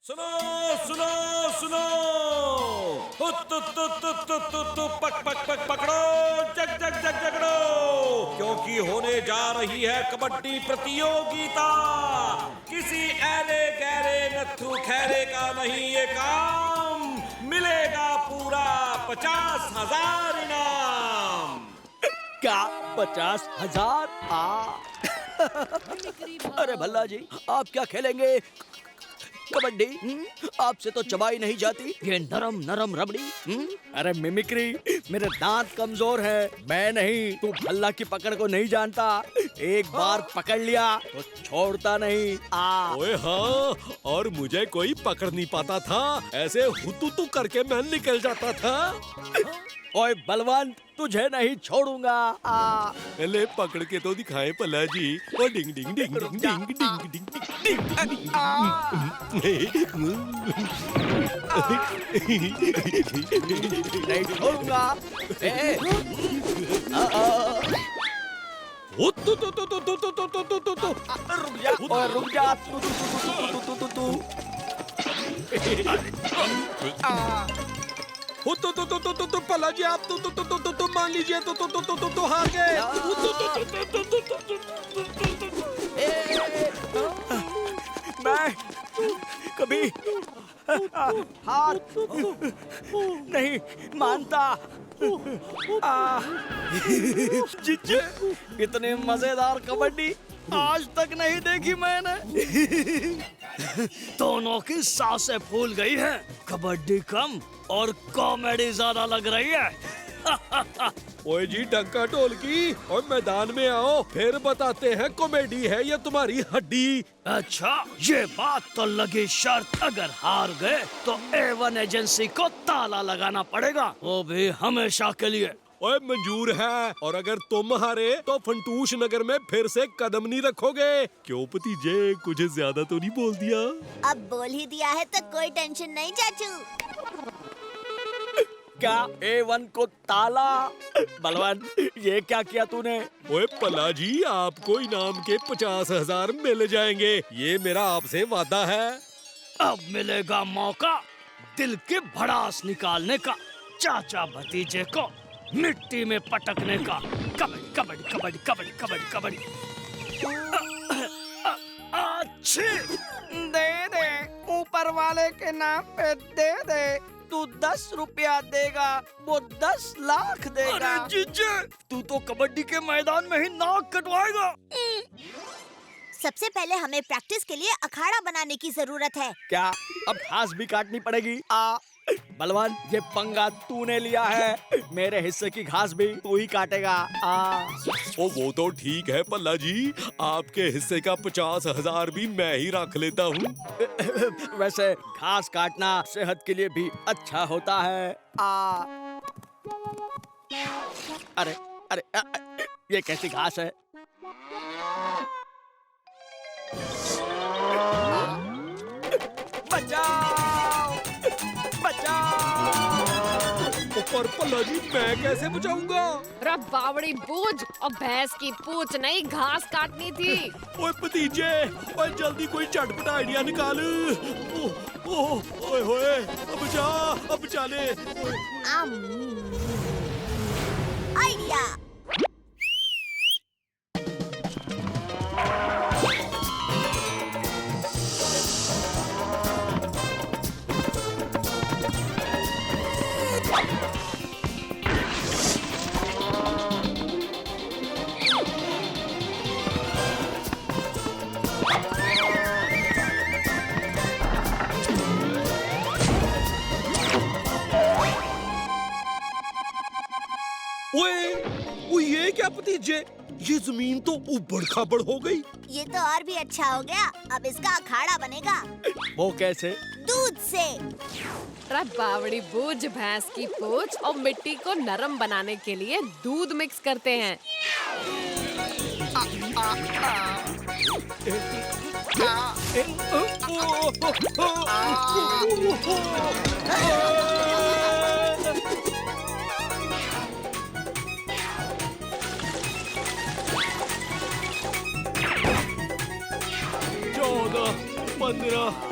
सुनो सुनो सुनो, पक पक पक पकड़ो, जग जग जग जगड़ो, क्योंकि होने जा रही है कबड्डी प्रतियोगिता। किसी ऐरे गैरे नत्थु खैरे का नहीं ये काम, मिलेगा पूरा 50,000 इनाम। क्या 50,000? अरे भल्ला जी, आप क्या खेलेंगे? कबड्डी? आपसे तो चबाई नहीं जाती, ये नरम नरम रबड़ी। अरे मिमिक्री, मेरे दांत कमजोर है, मैं नहीं। तू भल्ला की पकड़ को नहीं जानता, एक बार पकड़ लिया तो छोड़ता नहीं। ओए हाँ, और मुझे कोई पकड़ नहीं पाता था, ऐसे हुतुतु करके मैं निकल जाता था। ओए बलवान, तुझे नहीं छोड़ूंगा। ले पकड़ के तो दिखाए पल्ला जी। ओ डिंग डिंग डिंग डिंग डिंग डिंग डिंग नहीं छोड़ूंगा। रुक जा। पल्ला जी आप तो मान लीजिए तो हार गए। मैं कभी हार नहीं मानता। जीजे, इतने मजेदार कबड्डी आज तक नहीं देखी मैंने। दोनों की सांसें फूल गई हैं। कबड्डी कम और कॉमेडी ज्यादा लग रही है। ओए जी डंका ढोलकी, और मैदान में आओ, फिर बताते हैं कॉमेडी है या तुम्हारी हड्डी। अच्छा, ये बात तो लगी शर्त। अगर हार गए तो A1 एजेंसी को ताला लगाना पड़ेगा, वो भी हमेशा के लिए। ओए मंजूर है, और अगर तुम हारे तो फंटूश नगर में फिर से कदम नहीं रखोगे। क्यों भतीजे, कुछ ज्यादा तो नहीं बोल दिया? अब बोल ही दिया है तो कोई टेंशन नहीं चाचू। क्या A1 को ताला? बलवान, ये क्या किया तूने? ओए पल्ला जी, आपको इनाम के 50,000 मिल जाएंगे, ये मेरा आपसे वादा है। अब मिलेगा मौका दिल की भड़ास निकालने का, चाचा भतीजे को मिट्टी में पटकने का। कबड्डी कबड्डी कबड्डी कबड्डी कबड्डी कबड्डी। अच्छी दे दे, ऊपर वाले के नाम पे दे दे। तू 10 रुपया देगा, वो 10 लाख देगा। अरे जीजे, तू तो कबड्डी के मैदान में ही नाक कटवाएगा। सबसे पहले हमें प्रैक्टिस के लिए अखाड़ा बनाने की जरूरत है। क्या अब घास भी काटनी पड़ेगी? बलवान, ये पंगा तूने लिया है, मेरे हिस्से की घास भी तू ही काटेगा। ओ वो तो ठीक है पल्ला जी, आपके हिस्से का 50,000 भी मैं ही रख लेता हूँ। वैसे घास काटना सेहत के लिए भी अच्छा होता है। अरे अरे ये कैसी घास है? बचाओ बचाओ। पर पल्ला जी, मैं कैसे बचाऊंगा? बावड़ी बूझ, और भैंस की पूछ नहीं, घास काटनी थी। ओए भतीजे, ओए जल्दी कोई चटपट आइडिया निकाल। ओए होए, अब बचा ले। आइडिया। ओए ये क्या भतीजे, ये जमीन तो उबड़ खाबड़ हो गई। ये तो और भी अच्छा हो गया, अब इसका अखाड़ा बनेगा। वो कैसे? दूध से। बावड़ी बूझ, भैंस की पूछ और मिट्टी को नरम बनाने के लिए दूध मिक्स करते हैं। चौदह, 15,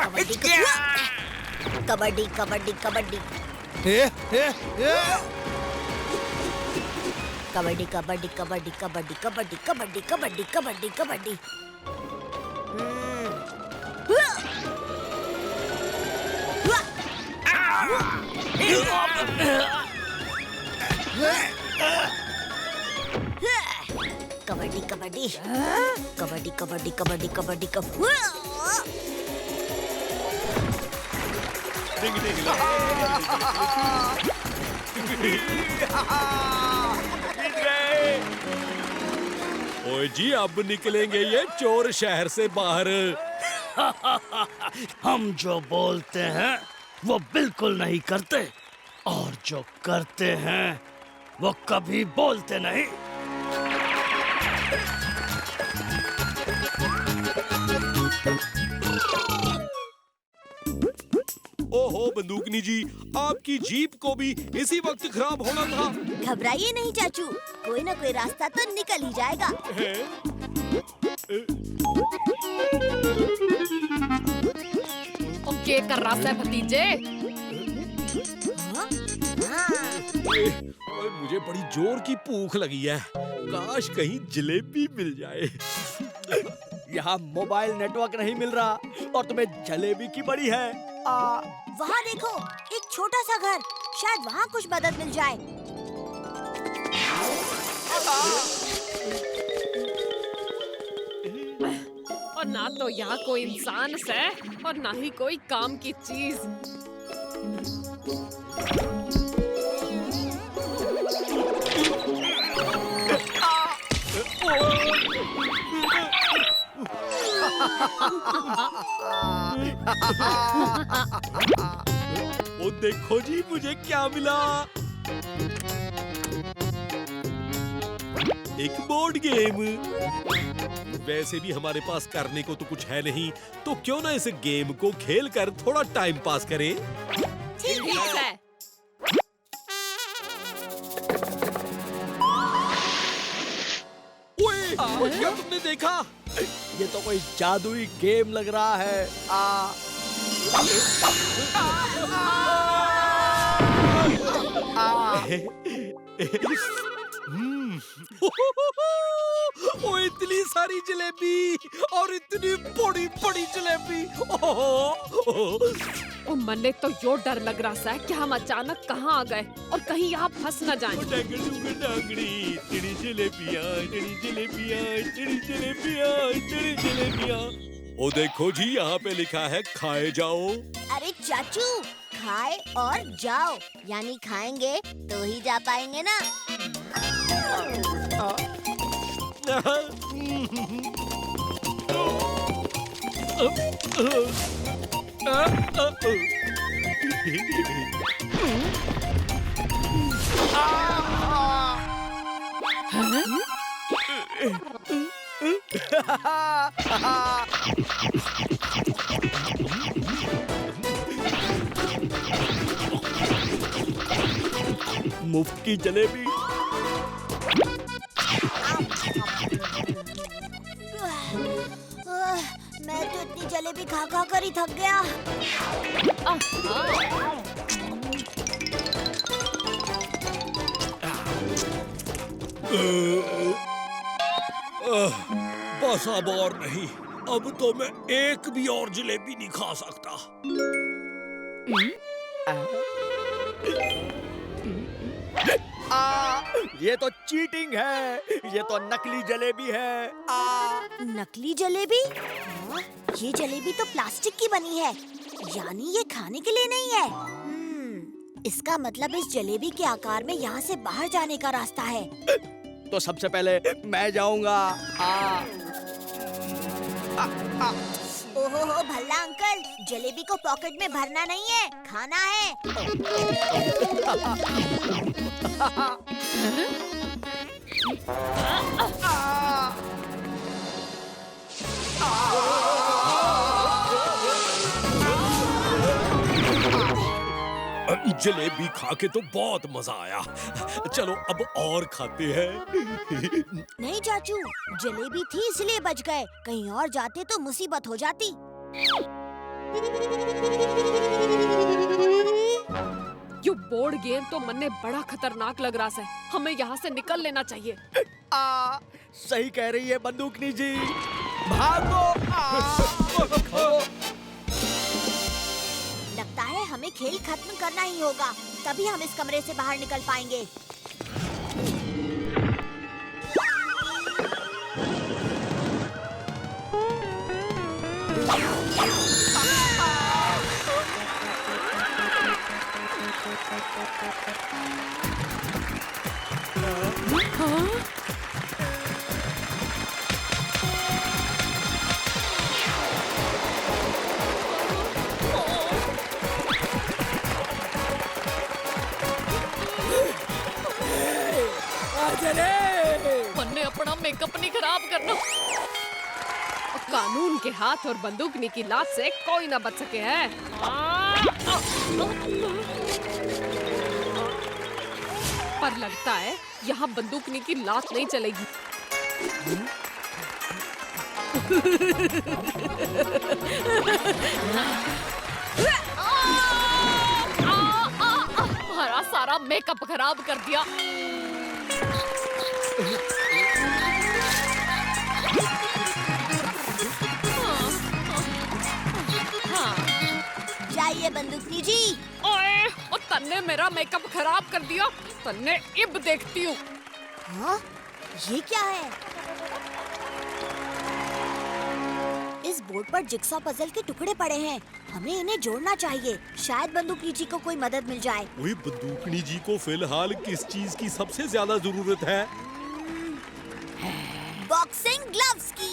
कबड्डी कबड्डी कबड्डी कबड्डी कबड्डी कबड्डी कबड्डी कबड्डी कबड्डी कबड्डी कबड्डी कबड्डी कबड्डी कबड्डी कबड्डी कबड्डी कबड्डी कबड्डी ओए जी, अब निकलेंगे ये चोर शहर से बाहर। हम जो बोलते हैं वो बिल्कुल नहीं करते, और जो करते हैं वो कभी बोलते नहीं। ओहो बंदूकनी जी, आपकी जीप को भी इसी वक्त खराब होना था। घबराइए नहीं चाचू, कोई ना कोई रास्ता तो निकल ही जाएगा। ओके कर रहा है भतीजे। ओए, मुझे बड़ी जोर की भूख लगी है, काश कहीं जलेबी मिल जाए। यहाँ मोबाइल नेटवर्क नहीं मिल रहा और तुम्हें जलेबी की पड़ी है। वहाँ देखो, एक छोटा सा घर, शायद वहाँ कुछ मदद मिल जाए। और ना तो यहाँ कोई इंसान है और ना ही कोई काम की चीज। ओ देखो जी, मुझे क्या मिला। एक बोर्ड गेम। वैसे भी हमारे पास करने को तो कुछ है नहीं, तो क्यों ना इस गेम को खेलकर थोड़ा टाइम पास करें। ठीक है। ओए, क्या तुमने देखा? ये तो कोई जादुई गेम लग रहा है। ओ इतनी सारी जलेबी और इतनी बड़ी बड़ी जलेबी। ओ मन्ने तो यो डर लग रहा है कि हम अचानक कहाँ आ गए और कहीं यहाँ फंस न जाएं। ओ देखो जी, यहाँ पे लिखा है खाए जाओ। अरे चाचू, खाए और जाओ, यानी खाएंगे तो ही जा पाएंगे ना। मुफ्त की जलेबी। मैं तो इतनी जलेबी खा खा कर ही थक गया। बस अब और नहीं, अब तो मैं एक भी और जलेबी नहीं खा सकता। ये तो चीटिंग है, ये तो नकली जलेबी है। नकली जलेबी? ये जलेबी तो प्लास्टिक की बनी है, यानी ये खाने के लिए नहीं है। इसका मतलब इस जलेबी के आकार में यहाँ से बाहर जाने का रास्ता है। तो सबसे पहले मैं जाऊंगा। ओहो हो भल्ला अंकल, जलेबी को पॉकेट में भरना नहीं है, खाना है। जलेबी खा के तो बहुत मजा आया, चलो अब और खाते हैं। नहीं चाचू, जलेबी थी इसलिए बच गए, कहीं और जाते तो मुसीबत हो जाती। ये बोर्ड गेम तो मन में बड़ा खतरनाक लग रहा है। हमें यहाँ से निकल लेना चाहिए। सही कह रही है बंदूकनी जी। भागो। लगता है हमें खेल खत्म करना ही होगा, तभी हम इस कमरे से बाहर निकल पाएंगे। मन्ने अपना मेकअप नहीं खराब करना। कानून के हाथ और बंदूकनी की लात से कोई ना बच सके है। पर लगता है यहाँ बंदूकनी की लात नहीं चलेगी। हमारा सारा मेकअप खराब कर दिया। जाइए बंदूकनी जी। ओए, और तन्ने मेरा मेकअप खराब कर दिया। तन्ने इब देखती हूँ। हाँ? ये क्या है? इस बोर्ड पर जिक्सॉ पजल के टुकड़े पड़े हैं। हमें इन्हें जोड़ना चाहिए। शायद बंदूकनी जी को कोई मदद मिल जाए। वही बंदूकनी जी को फिलहाल किस चीज की सबसे ज्यादा जरूरत है? बॉक्सिंग ग्लव्स की।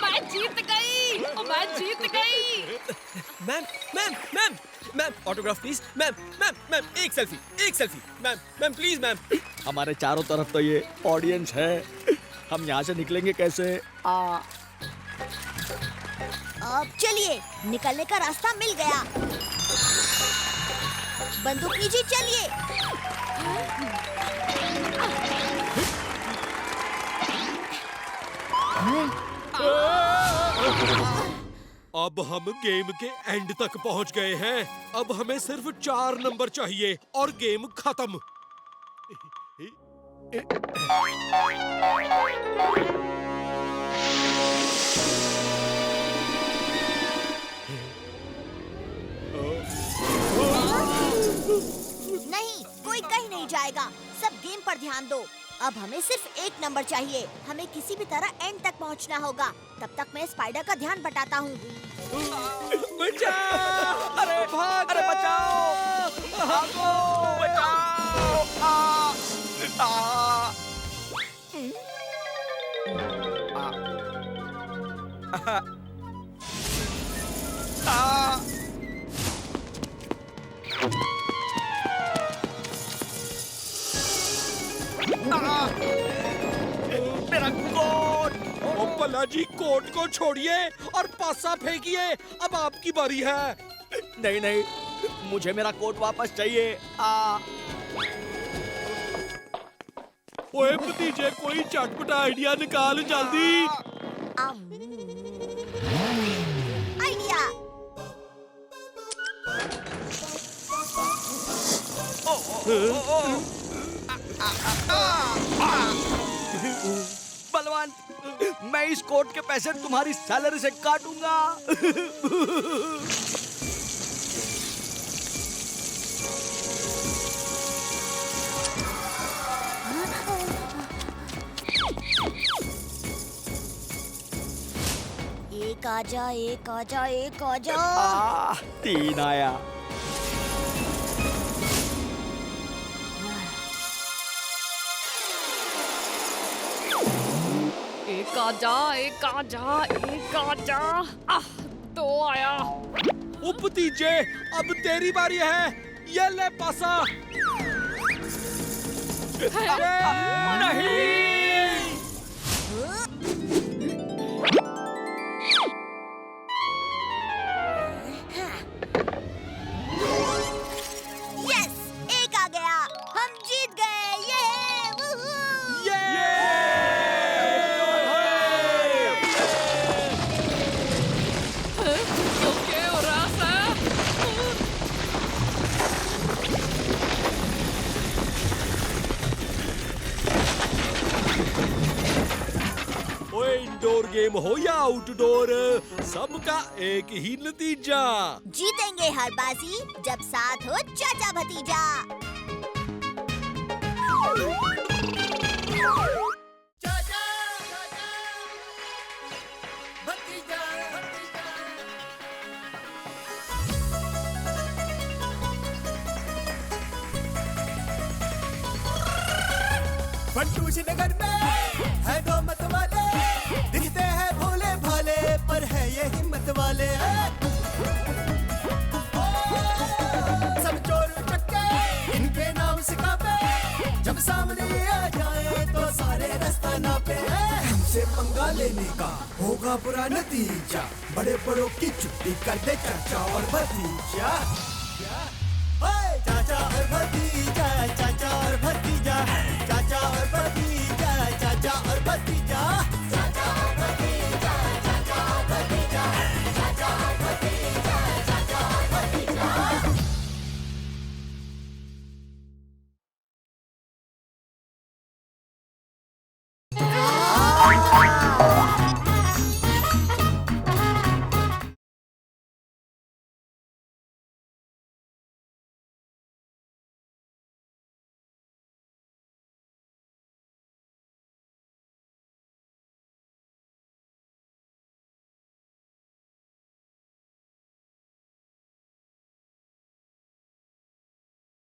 मैं जीत गई। मैं जीत गई। Ma'am ma'am ma'am ma'am autograph please. Ma'am ma'am ma'am एक selfie ma'am ma'am please ma'am. हमारे चारों तरफ तो ये ऑडियंस है, हम यहाँ से निकलेंगे कैसे? अब चलिए, निकलने का रास्ता मिल गया। बंदूकनी जी चलिए। अब हम गेम के एंड तक पहुंच गए हैं। अब हमें सिर्फ 4 नंबर चाहिए और गेम खत्म। नहीं, कोई कहीं नहीं जाएगा। सब गेम पर ध्यान दो। अब हमें सिर्फ 1 नंबर चाहिए। हमें किसी भी तरह एंड तक पहुंचना होगा। तब तक मैं स्पाइडर का ध्यान बटाता हूँ। बचाओ! अरे भाग! अरे बचाओ! भागो! बचाओ! मेरा कोट! ओ भला जी, कोट को छोड़िए और पासा फेंकिए। अब आपकी बारी है। नहीं नहीं, मुझे मेरा कोट वापस चाहिए। ओए भतीजे, कोई चटपटा आइडिया निकाल जल्दी। आइडिया। बलवान, मैं इस कोट के पैसे तुम्हारी सैलरी से काटूंगा। एक आजा, एक आजा, एक आजा। 3 आया। एक आजा, एक आजा, एक आजा। 2 आया। ओ भतीजे, अब तेरी बारी है। ये ले पासा। नहीं। यस, एक आ गया। हम जीत गए। ये वूहू! ¿Qué raza? ओए, इंडोर गेम हो या आउटडोर, सबका एक ही नतीजा। जीतेंगे हर बाजी जब साथ हो चाचा भतीजा। फंटूश नगर में है दो मत वाले, दिखते हैं भोले भाले पर है ये हिम्मत वाले। सब चोर चक्के इनके नाम सिखावे, जब सामने आ जाए तो सारे रास्ता नापे। हमसे पंगा लेने का होगा बुरा नतीजा, बड़े बड़ों की छुट्टी कर दे चाचा और भतीजा।